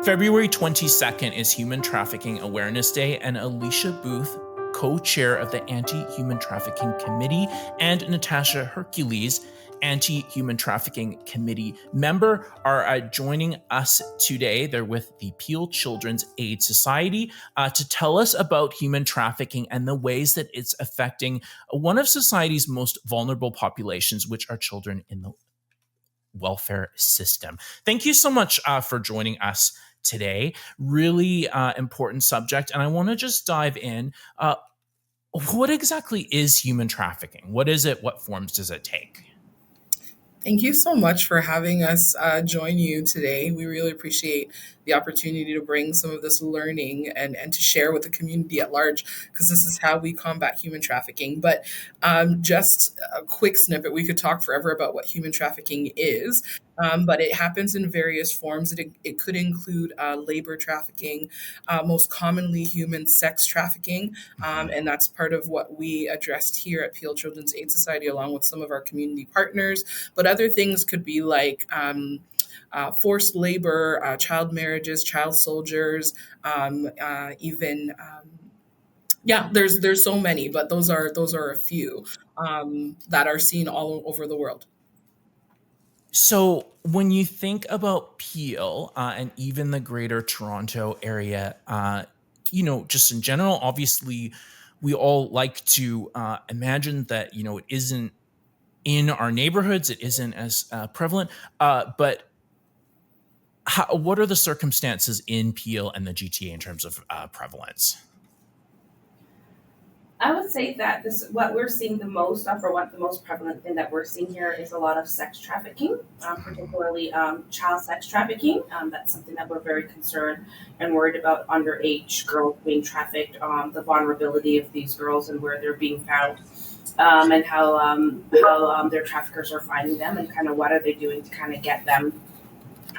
February 22nd is Human Trafficking Awareness Day, and Alicia Boothe, co-chair of the Anti-Human Trafficking Committee, and Natasha Hercules, Anti-Human Trafficking Committee member, are joining us today. They're with the Peel Children's Aid Society to tell us about human trafficking and the ways that it's affecting one of society's most vulnerable populations, which are children in the welfare system. Thank you so much for joining us today. Really important subject. And I want to just dive in. What exactly is human trafficking? What is it? What forms does it take? Thank you so much for having us join you today. We really appreciate the opportunity to bring some of this learning and to share with the community at large, because this is how we combat human trafficking. But just a quick snippet, we could talk forever about what human trafficking is, but it happens in various forms. It could include labor trafficking, most commonly human sex trafficking, and that's part of what we addressed here at Peel Children's Aid Society, along with some of our community partners. But other things could be like forced labor, child marriages, child soldiers, even there's so many, but those are a few that are seen all over the world. So when you think about Peel and even the Greater Toronto area, just in general, obviously, we all like to imagine that it isn't in our neighborhoods, it isn't as prevalent. But what are the circumstances in Peel and the GTA in terms of prevalence? I would say that this what we're seeing the most of, or what the most prevalent thing that we're seeing here is a lot of sex trafficking, particularly child sex trafficking. That's something that we're very concerned and worried about: underage girls being trafficked, the vulnerability of these girls and where they're being found, and how their traffickers are finding them, and kind of what are they doing to kind of get them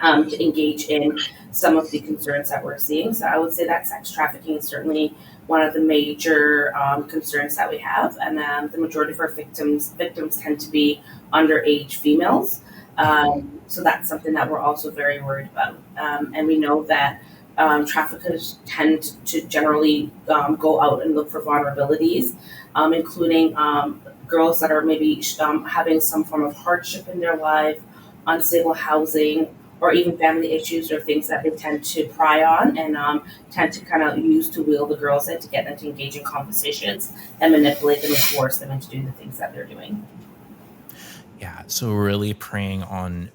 to engage in some of the concerns that we're seeing. So I would say that sex trafficking is certainly one of the major concerns that we have, and the majority of our victims tend to be underage females. So that's something that we're also very worried about, and we know that traffickers tend to generally go out and look for vulnerabilities, including girls that are maybe having some form of hardship in their life, unstable housing, or even family issues, or things that they tend to pry on and tend to kind of use to wheel the girls in to get them to engage in conversations and manipulate them and force them into doing the things that they're doing. Yeah, so really preying on,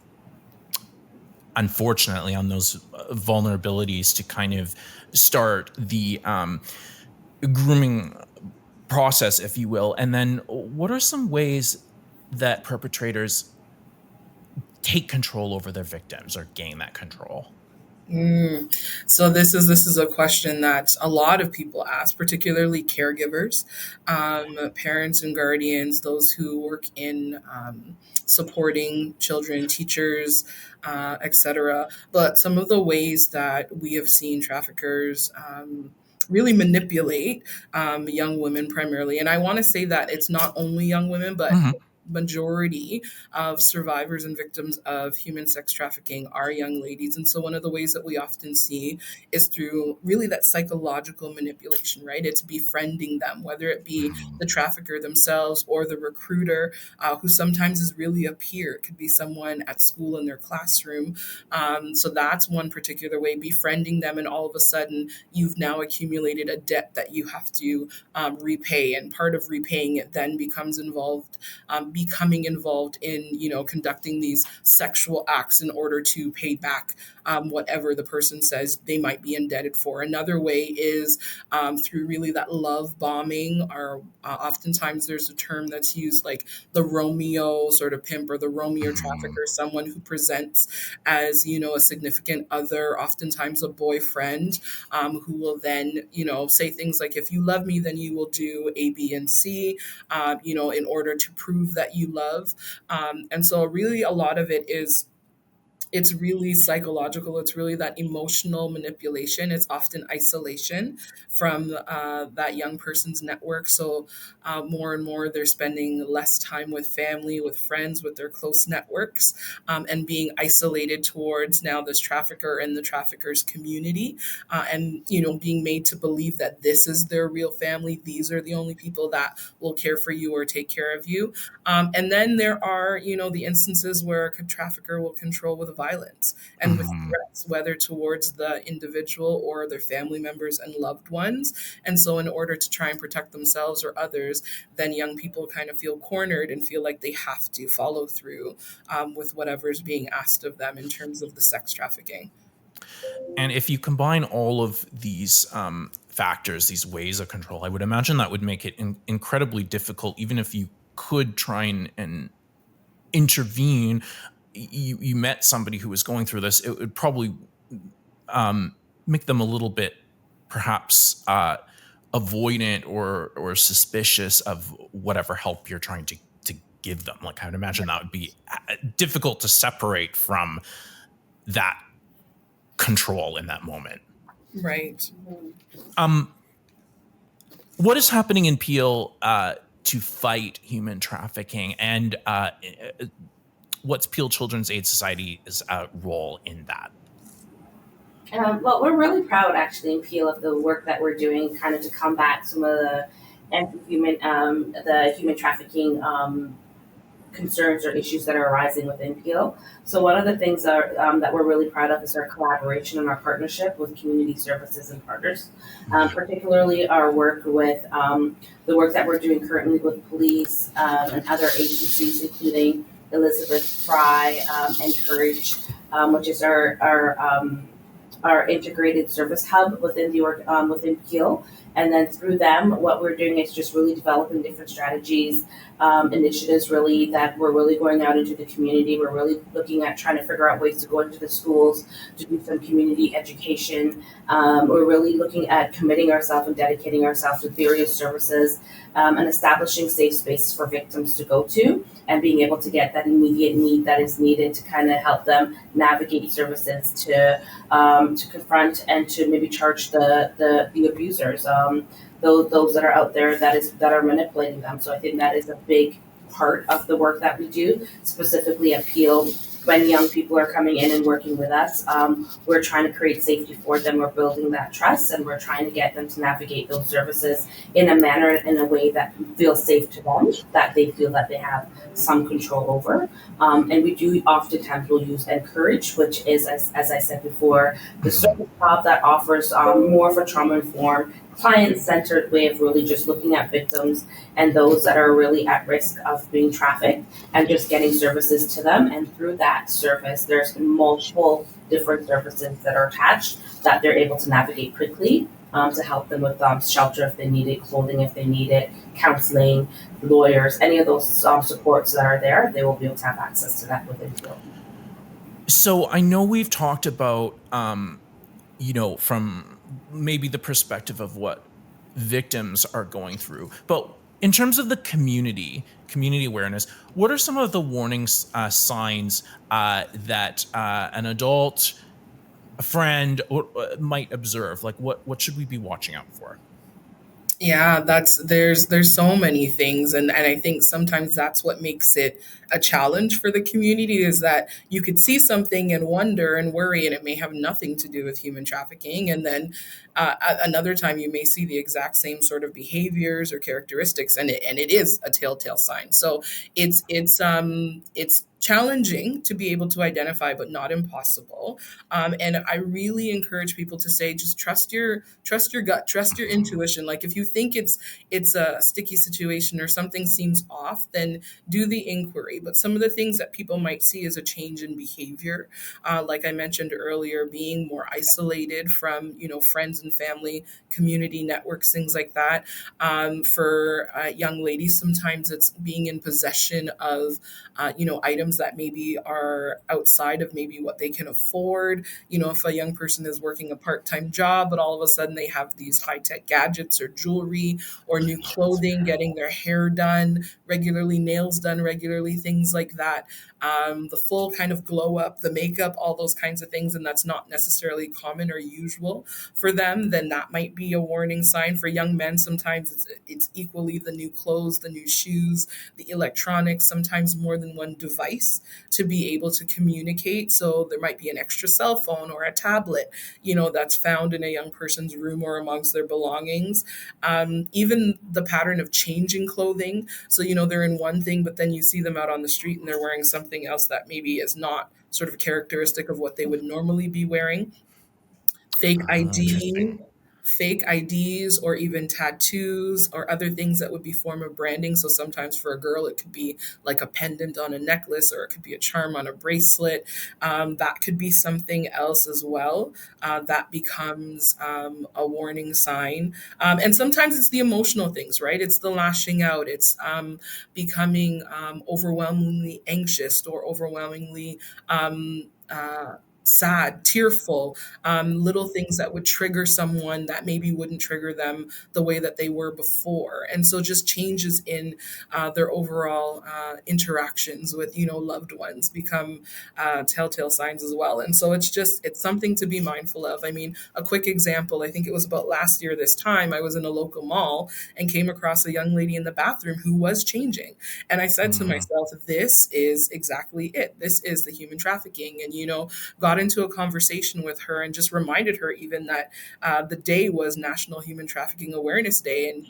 unfortunately, on those vulnerabilities to kind of start the grooming process, if you will. And then what are some ways that perpetrators take control over their victims or gain that control? So this is a question that a lot of people ask, particularly caregivers, parents and guardians, those who work in supporting children, teachers, etc. But some of the ways that we have seen traffickers really manipulate young women primarily, and I want to say that it's not only young women, but majority of survivors and victims of human sex trafficking are young ladies. And so one of the ways that we often see is through really that psychological manipulation, right? It's befriending them, whether it be the trafficker themselves or the recruiter, who sometimes is really a peer. It could be someone at school in their classroom. So that's one particular way, befriending them, and all of a sudden you've now accumulated a debt that you have to repay. And part of repaying it then becomes becoming involved in conducting these sexual acts in order to pay back whatever the person says they might be indebted for. Another way is through really that love bombing, or oftentimes there's a term that's used like the Romeo sort of pimp or the Romeo trafficker, someone who presents as a significant other, oftentimes a boyfriend, who will then say things like, if you love me, then you will do A, B, and C, in order to prove that you love. And so really a lot of it is it's really psychological. It's really that emotional manipulation. It's often isolation from that young person's network. So more and more, they're spending less time with family, with friends, with their close networks, and being isolated towards now this trafficker and the trafficker's community, and being made to believe that this is their real family. These are the only people that will care for you or take care of you. And then there are, the instances where a trafficker will control with violence and with Mhm. threats, whether towards the individual or their family members and loved ones. And so, in order to try and protect themselves or others, then young people kind of feel cornered and feel like they have to follow through with whatever is being asked of them in terms of the sex trafficking. And if you combine all of these factors, these ways of control, I would imagine that would make it incredibly difficult, even if you could try and intervene. You met somebody who was going through this, it would probably make them a little bit, perhaps, avoidant or suspicious of whatever help you're trying to give them. Like, I would imagine that would be difficult to separate from that control in that moment. Right. Um, what is happening in Peel to fight human trafficking, and what's Peel Children's Aid Society's role in that? Well, we're really proud actually in Peel of the work that we're doing, kind of to combat some of the human trafficking concerns or issues that are arising within Peel. So one of the things that we're really proud of is our collaboration and our partnership with community services and partners, particularly our work with the work that we're doing currently with police and other agencies, including Elizabeth Fry and Courage, which is our integrated service hub within within Peel. And then through them, what we're doing is just really developing different strategies, initiatives really that we're really going out into the community. We're really looking at trying to figure out ways to go into the schools to do some community education. We're really looking at committing ourselves and dedicating ourselves to various services and establishing safe spaces for victims to go to and being able to get that immediate need that is needed to kind of help them navigate services to confront and to maybe charge the abusers, those that are out there that are manipulating them. So I think that is a big part of the work that we do, specifically at Peel. When young people are coming in and working with us, we're trying to create safety for them. We're building that trust, and we're trying to get them to navigate those services in a manner, in a way that feels safe to them, that they feel that they have some control over. And we do oftentimes will use Encourage, which is, as I said before, the service hub that offers more of a trauma-informed, client-centered way of really just looking at victims and those that are really at risk of being trafficked and just getting services to them. And through that service, there's multiple different services that are attached that they're able to navigate quickly to help them with shelter if they need it, clothing if they need it, counseling, lawyers, any of those supports that are there, they will be able to have access to that within Peel. So I know we've talked about, from maybe the perspective of what victims are going through, but in terms of the community awareness, what are some of the warning signs that an adult, a friend, might observe? Like, what should we be watching out for? Yeah, there's so many things, and I think sometimes that's what makes it a challenge for the community, is that you could see something and wonder and worry, and it may have nothing to do with human trafficking, and then another time you may see the exact same sort of behaviors or characteristics, and it is a telltale sign. So it's challenging to be able to identify, but not impossible. And I really encourage people to say, just trust your gut, trust your intuition. Like, if you think it's a sticky situation or something seems off, then do the inquiry. But some of the things that people might see is a change in behavior, like I mentioned earlier, being more isolated from friends and family, community networks, things like that. For young ladies, sometimes it's being in possession of items items that maybe are outside of maybe what they can afford. If a young person is working a part-time job, but all of a sudden they have these high-tech gadgets or jewelry or new clothing, getting their hair done regularly, nails done regularly, things like that. The full kind of glow up, the makeup, all those kinds of things, and that's not necessarily common or usual for them, then that might be a warning sign. For young men, sometimes it's equally the new clothes, the new shoes, the electronics, sometimes more than one device to be able to communicate. So there might be an extra cell phone or a tablet, that's found in a young person's room or amongst their belongings. Even the pattern of changing clothing. So, they're in one thing, but then you see them out on the street and they're wearing something else that maybe is not sort of characteristic of what they would normally be wearing. Fake Interesting. ID, fake IDs, or even tattoos or other things that would be form of branding. So sometimes for a girl, it could be like a pendant on a necklace, or it could be a charm on a bracelet. That could be something else as well. That becomes a warning sign. And sometimes it's the emotional things, right? It's the lashing out. It's becoming overwhelmingly anxious or overwhelmingly sad, tearful, little things that would trigger someone that maybe wouldn't trigger them the way that they were before. And so just changes in their overall interactions with, loved ones become telltale signs as well. And so it's something to be mindful of. I mean, a quick example, I think it was about last year this time, I was in a local mall and came across a young lady in the bathroom who was changing. And I said to Mm. myself, this is exactly it. This is the human trafficking. And, got into a conversation with her and just reminded her even that the day was National Human Trafficking Awareness Day. And,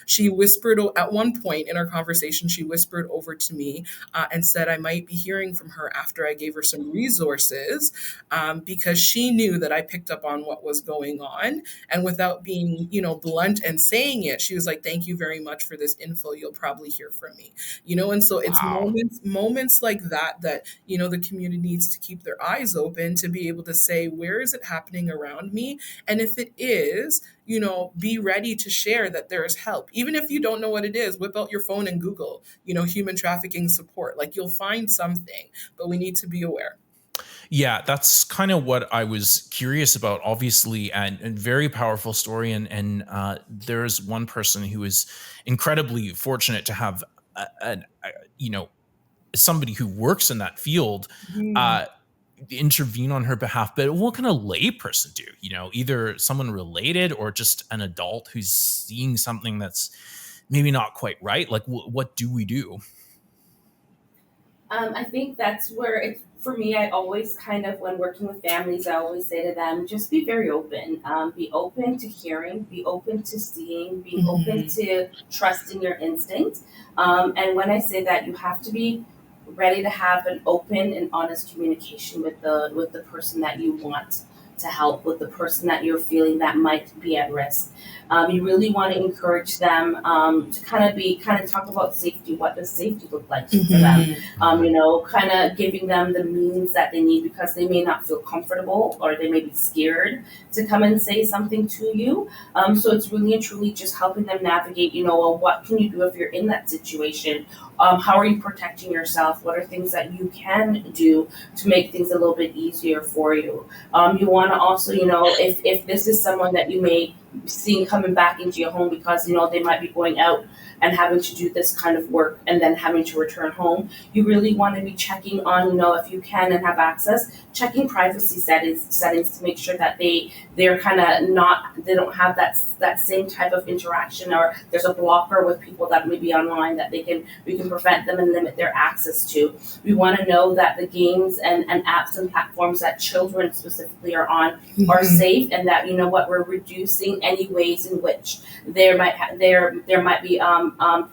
she whispered at one point in our conversation, she whispered over to me and said I might be hearing from her after I gave her some resources, because she knew that I picked up on what was going on. And without being, blunt and saying it, she was like, thank you very much for this info. You'll probably hear from me. And so it's Wow. moments like that, the community needs to keep their eyes open to be able to say, where is it happening around me? And if it is, be ready to share that there is help. Even if you don't know what it is, whip out your phone and Google, human trafficking support. Like, you'll find something, but we need to be aware. Yeah, that's kind of what I was curious about. Obviously, and very powerful story. And there's one person who is incredibly fortunate to have, you know, somebody who works in that field Mhm. uh, intervene on her behalf. But what can a layperson do? Either someone related or just an adult who's seeing something that's maybe not quite right. Like, what do we do? I think that's where it's for me. I always kind of, when working with families, I always say to them, just be very open. Be open to hearing, be open to seeing, be open Mhm. to trusting your instinct. And when I say that, you have to be ready to have an open and honest communication with the person that you want to help, with the person that you're feeling that might be at risk. You really want to encourage them to kind of talk about safety. What does safety look like for them? Mhm. Kind of giving them the means that they need, because they may not feel comfortable or they may be scared to come and say something to you. So it's really and truly just helping them navigate, well, what can you do if you're in that situation? How are you protecting yourself? What are things that you can do to make things a little bit easier for you? You want to also, if this is someone that you may seeing coming back into your home, because they might be going out and having to do this kind of work and then having to return home, you really want to be checking on, if you can and have access, checking privacy settings to make sure that they're kind of not, they don't have that same type of interaction, or there's a blocker with people that may be online that we can prevent them and limit their access to. We want to know that the games and apps and platforms that children specifically are on are Mhm. safe, and that we're reducing any ways in which there might be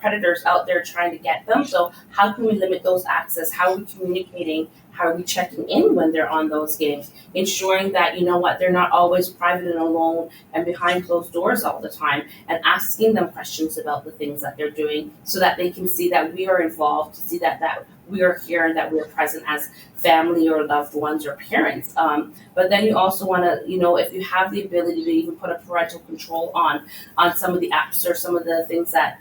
predators out there trying to get them. So how can we limit those access? How are we communicating? How are we checking in when they're on those games? Ensuring that they're not always private and alone and behind closed doors all the time, and asking them questions about the things that they're doing, so that they can see that we are involved, to see that we are here and that we are present as family or loved ones or parents. But then you also want to, if you have the ability to even put a parental control on some of the apps or some of the things that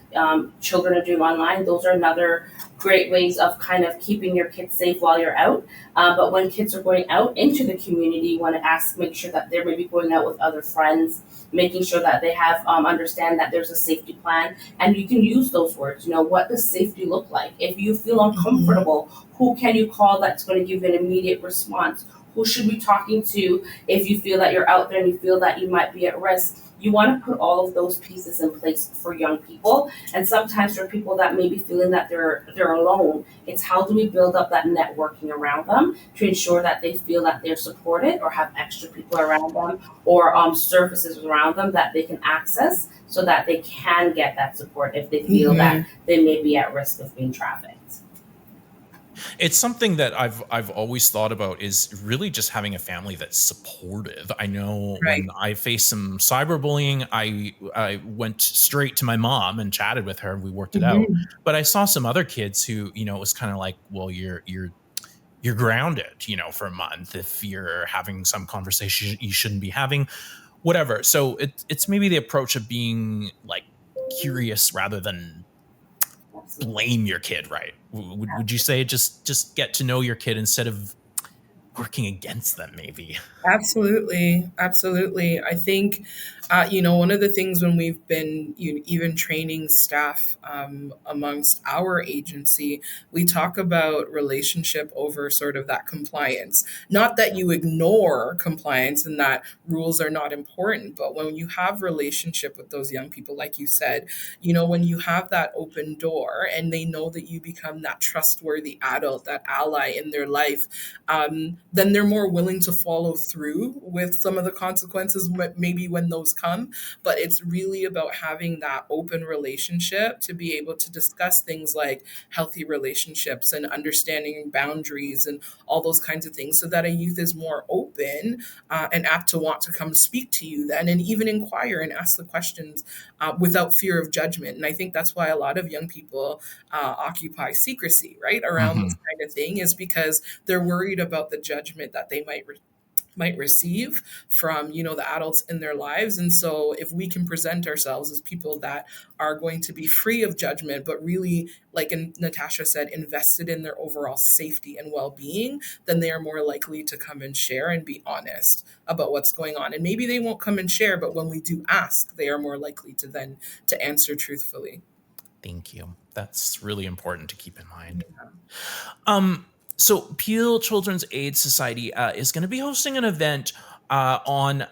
children are doing online, those are another great ways of kind of keeping your kids safe while you're out. But when kids are going out into the community, you want to make sure that they're maybe going out with other friends, making sure that they have understand that there's a safety plan, and you can use those words. What does safety look like? If you feel Mhm. uncomfortable, who can you call that's going to give an immediate response? Who should we be talking to if you feel that you're out there and you feel that you might be at risk? You want to put all of those pieces in place for young people, and sometimes for people that may be feeling that they're alone. It's how do we build up that networking around them to ensure that they feel that they're supported or have extra people around them or services around them that they can access so that they can get that support if they feel that Mhm. they may be at risk of being trafficked. It's something that I've always thought about is really just having a family that's supportive. I know Right. when I faced some cyberbullying, I went straight to my mom and chatted with her and we worked it out. Mhm. But I saw some other kids who, it was kind of like, well, you're grounded, for a month if you're having some conversation you shouldn't be having, whatever. So it's maybe the approach of being like curious rather than Absolutely. blame your kid, right? Would you say just get to know your kid instead of working against them, maybe? Absolutely, absolutely. I think, one of the things when we've been even training staff amongst our agency, we talk about relationship over sort of that compliance. Not that you ignore compliance and that rules are not important, but when you have relationship with those young people, like you said, when you have that open door and they know that you become that trustworthy adult, that ally in their life, then they're more willing to follow through with some of the consequences, maybe when those come. But it's really about having that open relationship to be able to discuss things like healthy relationships and understanding boundaries and all those kinds of things so that a youth is more open and apt to want to come speak to you then and even inquire and ask the questions without fear of judgment. And I think that's why a lot of young people occupy secrecy, right, around this Hmm. kind of thing, is because they're worried about the judgment that they might receive from the adults in their lives. And so if we can present ourselves as people that are going to be free of judgment but really, like Natasha said, invested in their overall safety and well-being, then they are more likely to come and share and be honest about what's going on. And maybe they won't come and share, but when we do ask, they are more likely to answer truthfully. Thank you. That's really important to keep in mind. Yeah. So Peel Children's Aid Society is going to be hosting an event on.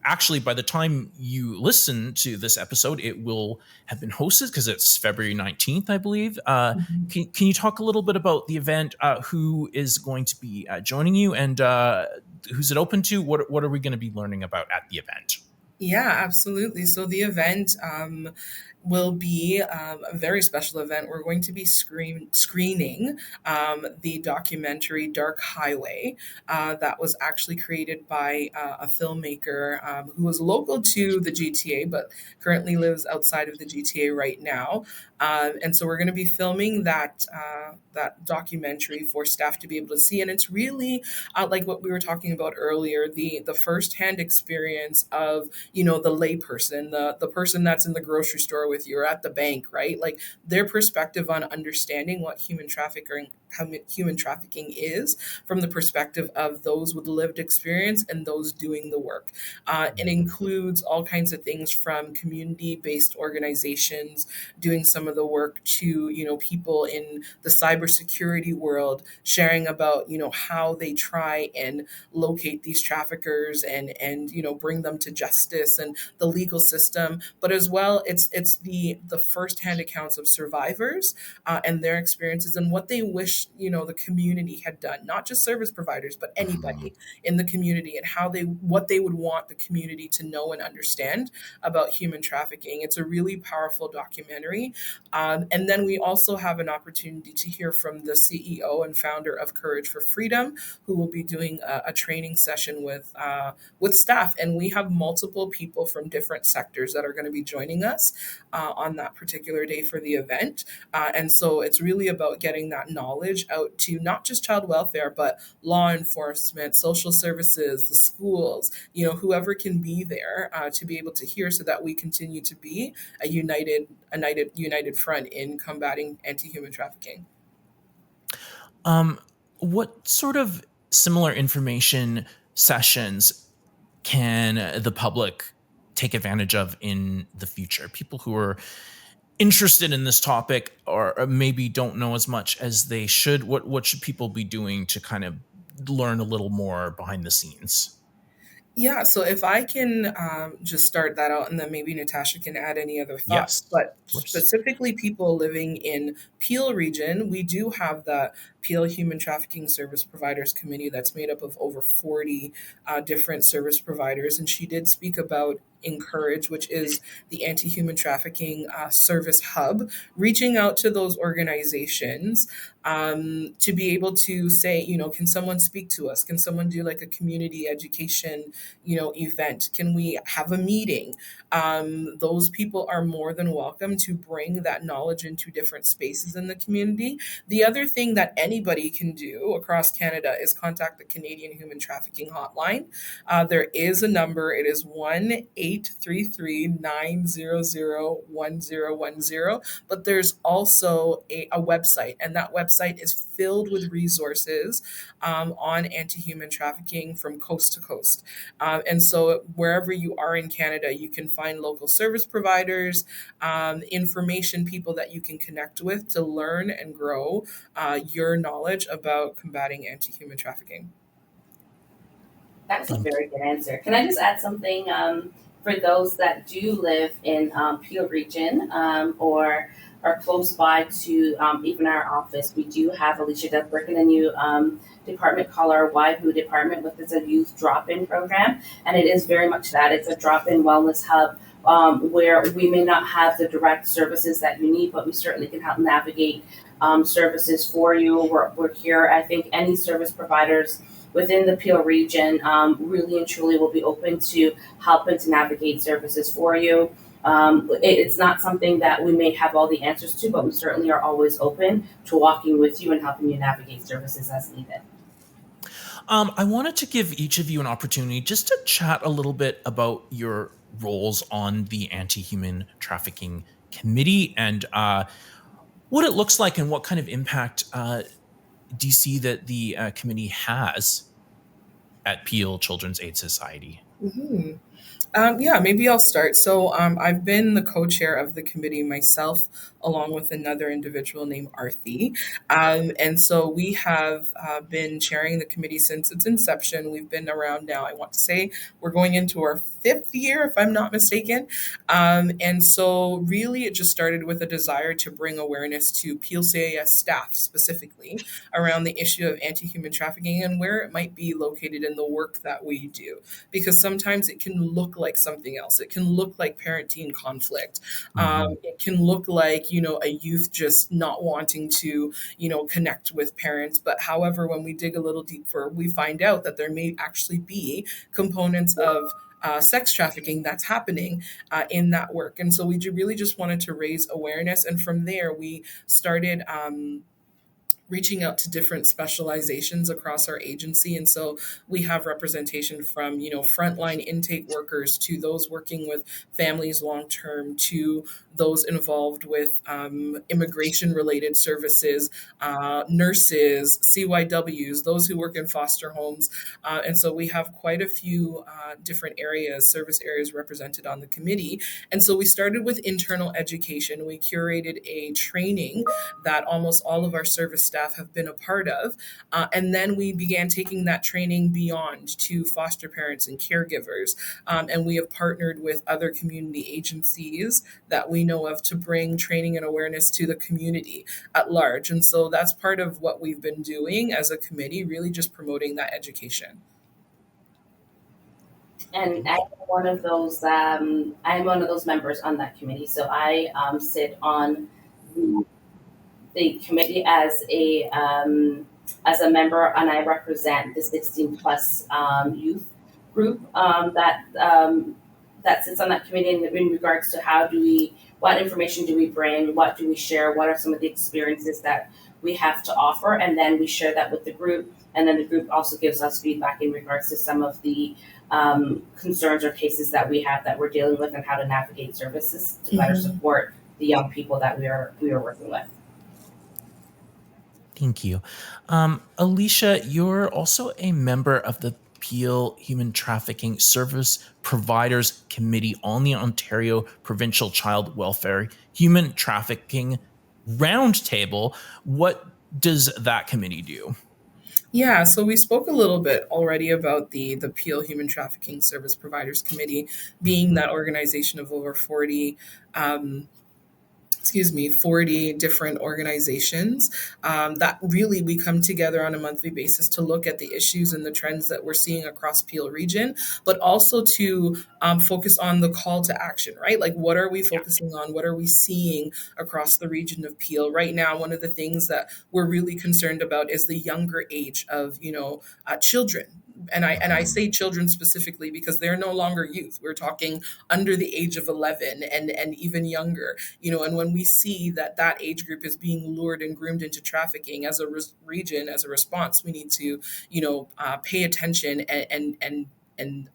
Actually, by the time you listen to this episode, it will have been hosted because it's February 19th, I believe. Mhm. Can you talk a little bit about the event? Who is going to be joining you, and who's it open to? What are we going to be learning about at the event? Yeah, absolutely. So the event will be a very special event. We're going to be screening the documentary Dark Highway that was actually created by a filmmaker who was local to the GTA but currently lives outside of the GTA right now. And so we're going to be filming that documentary for staff to be able to see. And it's really like what we were talking about earlier, the firsthand experience of the layperson, the person that's in the grocery store with you or at the bank, right? Like their perspective on understanding what human trafficking is from the perspective of those with lived experience and those doing the work. It includes all kinds of things from community-based organizations doing some of the work to people in the cybersecurity world sharing about how they try and locate these traffickers and bring them to justice and the legal system. But as well, it's the firsthand accounts of survivors and their experiences and what they wish the community had done, not just service providers but Mhm. anybody in the community, and what they would want the community to know and understand about human trafficking. It's a really powerful documentary. And then we also have an opportunity to hear from the CEO and founder of Courage for Freedom, who will be doing a training session with staff. And we have multiple people from different sectors that are going to be joining us on that particular day for the event. And so it's really about getting that knowledge message out to not just child welfare, but law enforcement, social services, the schools, whoever can be there to be able to hear, so that we continue to be a united front in combating anti-human trafficking. Um, what sort of similar information sessions can the public take advantage of in the future? People who are interested in this topic or maybe don't know as much as they should. What should people be doing to kind of learn a little more behind the scenes? Yeah, so if I can just start that out, and then maybe Natasha can add any other thoughts. Yes, But of course. specifically, people living in Peel region, we do have the Peel Human Trafficking Service Providers Committee that's made up of over 40 different service providers. And she did speak about Encourage, which is the anti human trafficking service hub, reaching out to those organizations to be able to say, can someone speak to us? Can someone do like a community education event? Can we have a meeting? Those people are more than welcome to bring that knowledge into different spaces in the community. The other thing that anybody can do across Canada is contact the Canadian Human Trafficking Hotline. There is a number. It is 1-833-900-1010. But there's also a website, and that website is filled with resources on anti-human trafficking from coast to coast. And so wherever you are in Canada, you can find local service providers, information people that you can connect with to learn and grow your knowledge about combating anti-human trafficking. That's a Thank you. very good answer. Can I just add something for those that do live in Peel region or are close by to even our office? We do have, Alicia does work in a new department called our YHU department, which is a youth drop-in program. And it is very much that. It's a drop-in wellness hub where we may not have the direct services that you need, but we certainly can help navigate services for you. We're here. I think any service providers within the Peel region really and truly will be open to helping to navigate services for you. It's not something that we may have all the answers to, but we certainly are always open to walking with you and helping you navigate services as needed. I wanted to give each of you an opportunity just to chat a little bit about your roles on the Anti-Human Trafficking Committee and what it looks like and what kind of impact do you see that the committee has at Peel Children's Aid Society? Mhm. Yeah, maybe I'll start. So I've been the co-chair of the committee myself, along with another individual named Arthi. And so we have been chairing the committee since its inception. We've been around now, I want to say we're going into our fifth year, if I'm not mistaken. And so really it just started with a desire to bring awareness to Peel CAS staff specifically around the issue of anti-human trafficking and where it might be located in the work that we do, because sometimes it can look like something else. It can look like parent-teen conflict. Mhm. It can look like, a youth just not wanting to, connect with parents. But however, when we dig a little deeper, we find out that there may actually be components of sex trafficking that's happening in that work. And so we really just wanted to raise awareness. And from there, we started reaching out to different specializations across our agency. And so we have representation from, frontline intake workers to those working with families long term to those involved with immigration related services, nurses, CYWs, those who work in foster homes. And so we have quite a few different areas, service areas represented on the committee. And so we started with internal education. We curated a training that almost all of our service staff have been a part of. And then we began taking that training beyond to foster parents and caregivers. And we have partnered with other community agencies that we know of to bring training and awareness to the community at large. And so that's part of what we've been doing as a committee, really just promoting that education. And I'm one of those members on that committee. So I sit on the committee as a member, and I represent the 16 plus youth group that sits on that committee in regards to what information do we bring, what do we share, what are some of the experiences that we have to offer, and then we share that with the group, and then the group also gives us feedback in regards to some of the concerns or cases that we have that we're dealing with, and how to navigate services to better support the young people that we are working with. Thank you. Alicia, you're also a member of the Peel Human Trafficking Service Providers Committee on the Ontario Provincial Child Welfare Human Trafficking Roundtable. What does that committee do? Yeah, so we spoke a little bit already about the Peel Human Trafficking Service Providers Committee being that organization of over 40 um, 40 different organizations that really we come together on a monthly basis to look at the issues and the trends that we're seeing across Peel region, but also to focus on the call to action, right? Like, what are we focusing on? What are we seeing across the region of Peel right now? One of the things that we're really concerned about is the younger age of, children. And I say children specifically because they're no longer youth. We're talking under the age of 11 and even younger, and when we see that that age group is being lured and groomed into trafficking as a region, as a response, we need to pay attention and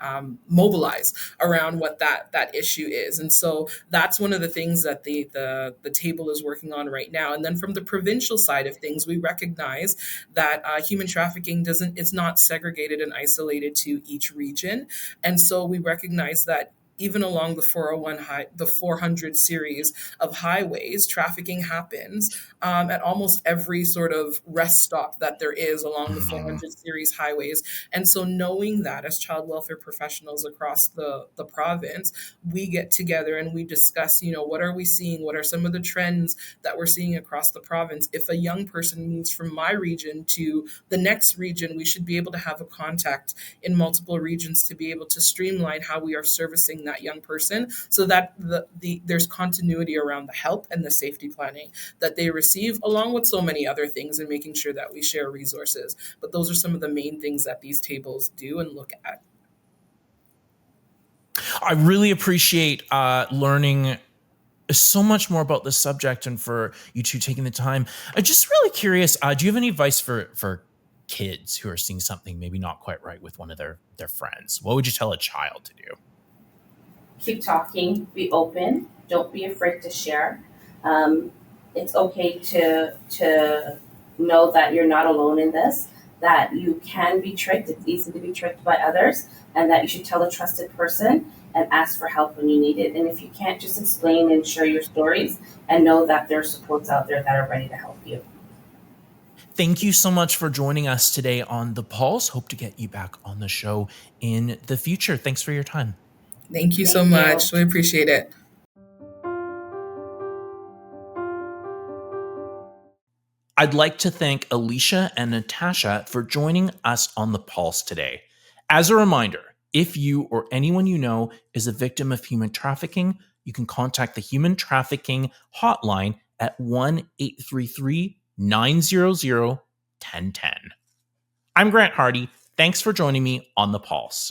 mobilize around what that issue is. And so that's one of the things that the table is working on right now. And then from the provincial side of things, we recognize that human trafficking it's not segregated and isolated to each region. And so we recognize that even along the 400 series of highways, trafficking happens at almost every sort of rest stop that there is along the 400 series highways. And so knowing that as child welfare professionals across the province, we get together and we discuss, what are we seeing? What are some of the trends that we're seeing across the province? If a young person moves from my region to the next region, we should be able to have a contact in multiple regions to be able to streamline how we are servicing that young person, so that there's continuity around the help and the safety planning that they receive, along with so many other things, and making sure that we share resources. But those are some of the main things that these tables do and look at. I really appreciate learning so much more about this subject, and for you two taking the time. I'm just really curious, do you have any advice for kids who are seeing something maybe not quite right with one of their friends? What would you tell a child to do? Keep talking, be open, don't be afraid to share. It's okay to know that you're not alone in this, that you can be tricked. It's easy to be tricked by others, and that you should tell a trusted person and ask for help when you need it. And if you can't, just explain and share your stories, and know that there are supports out there that are ready to help you. Thank you so much for joining us today on The Pulse. Hope to get you back on the show in the future. Thanks for your time. Thank you so much. We appreciate it. I'd like to thank Alicia and Natasha for joining us on The Pulse today. As a reminder, if you or anyone you know is a victim of human trafficking, you can contact the Human Trafficking Hotline at 1-833-900-1010. I'm Grant Hardy. Thanks for joining me on The Pulse.